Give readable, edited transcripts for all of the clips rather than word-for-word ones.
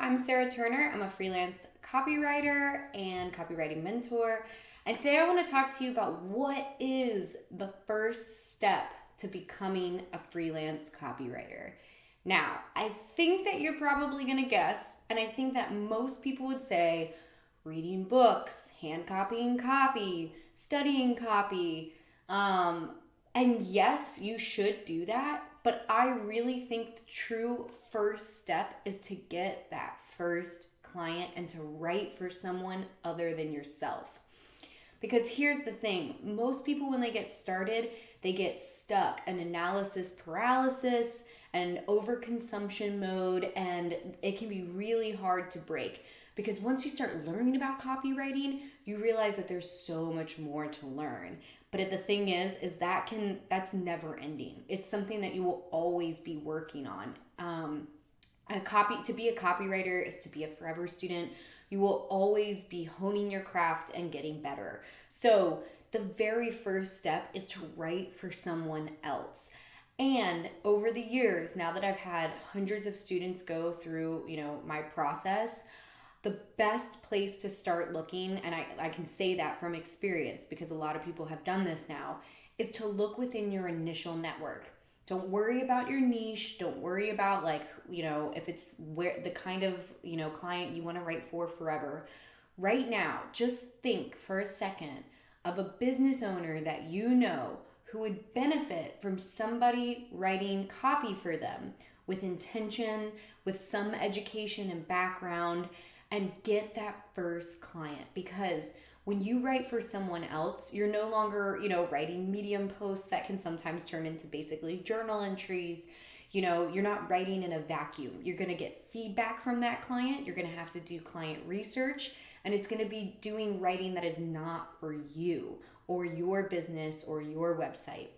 I'm Sarah Turner. I'm a freelance copywriter and copywriting mentor. And today I want to talk to you about what is the first step to becoming a freelance copywriter. Now, I think that you're probably going to guess, and I think that most people would say reading books, hand copying copy, studying copy. And yes, you should do that, but I really think the true first step is to get that first client and to write for someone other than yourself. Because here's the thing, most people when they get started, they get stuck in analysis paralysis and overconsumption mode, and it can be really hard to break. Because once you start learning about copywriting, you realize that there's so much more to learn. But the thing is that's never ending. It's something that you will always be working on. To be a copywriter is to be a forever student. You will always be honing your craft and getting better. So the very first step is to write for someone else. And over the years, now that I've had hundreds of students go through, my process, the best place to start looking, and I can say that from experience because a lot of people have done this now, is to look within your initial network. Don't worry about your niche. Don't worry about if it's where the kind of, client you want to write for forever. Right now, just think for a second of a business owner that you know who would benefit from somebody writing copy for them with intention, with some education and background, and get that first client. Because when you write for someone else, you're no longer, writing Medium posts that can sometimes turn into basically journal entries. You're not writing in a vacuum. You're going to get feedback from that client. You're going to have to do client research, and it's going to be doing writing that is not for you or your business or your website.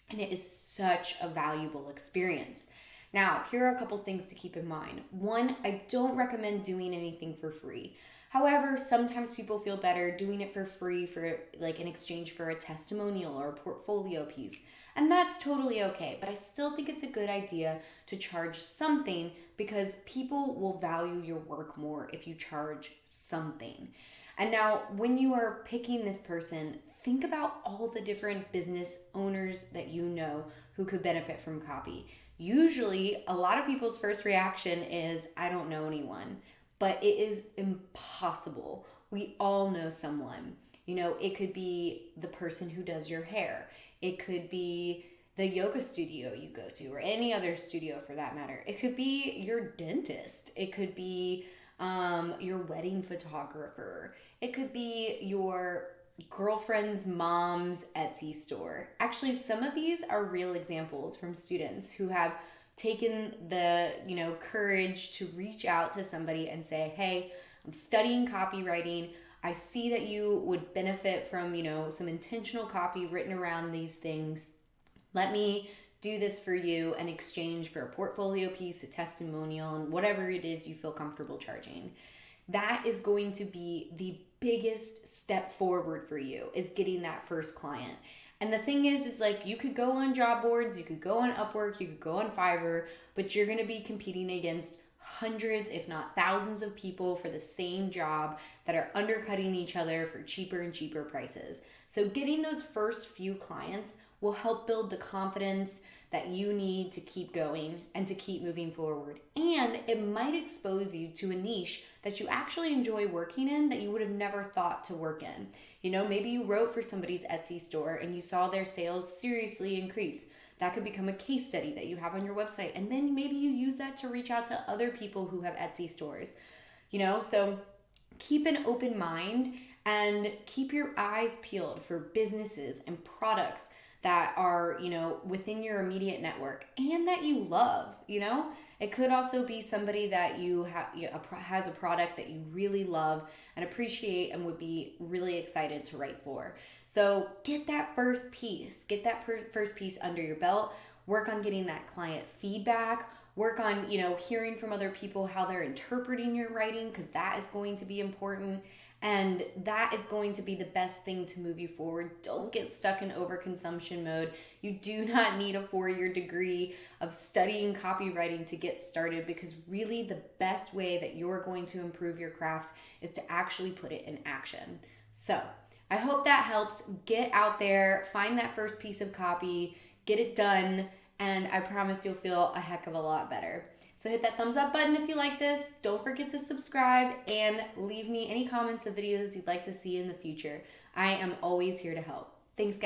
And it is such a valuable experience. Now, here are a couple things to keep in mind. One, I don't recommend doing anything for free. However, sometimes people feel better doing it for free for in exchange for a testimonial or a portfolio piece. And that's totally okay. But I still think it's a good idea to charge something because people will value your work more if you charge something. And now when you are picking this person, think about all the different business owners that you know who could benefit from copy. Usually, a lot of people's first reaction is, I don't know anyone, but it is impossible. We all know someone. It could be the person who does your hair. It could be the yoga studio you go to or any other studio for that matter. It could be your dentist. It could be your wedding photographer. It could be your girlfriend's mom's Etsy store. Actually, some of these are real examples from students who have taken the, courage to reach out to somebody and say, hey, I'm studying copywriting. I see that you would benefit from, some intentional copy written around these things. Let me do this for you in exchange for a portfolio piece, a testimonial, and whatever it is you feel comfortable charging. That is going to be the biggest step forward for you, is getting that first client. And the thing is you could go on job boards, you could go on Upwork, you could go on Fiverr, but you're going to be competing against hundreds, if not thousands of people for the same job that are undercutting each other for cheaper and cheaper prices. So getting those first few clients will help build the confidence that you need to keep going and to keep moving forward. And it might expose you to a niche that you actually enjoy working in that you would have never thought to work in. Maybe you wrote for somebody's Etsy store and you saw their sales seriously increase. That could become a case study that you have on your website. And then maybe you use that to reach out to other people who have Etsy stores. So keep an open mind and keep your eyes peeled for businesses and products that are, within your immediate network and that you love. It could also be somebody that has a product that you really love and appreciate and would be really excited to write for. So get that first piece, first piece under your belt, work on getting that client feedback, work on, hearing from other people how they're interpreting your writing, because that is going to be important. And that is going to be the best thing to move you forward. Don't get stuck in overconsumption mode. You do not need a 4-year degree. of studying copywriting to get started, because really the best way that you're going to improve your craft is to actually put it in action. So I hope that helps. Get out there, find that first piece of copy, get it done, and I promise you'll feel a heck of a lot better. So hit that thumbs up button if you like this. Don't forget to subscribe and leave me any comments of videos you'd like to see in the future. I am always here to help. Thanks, guys.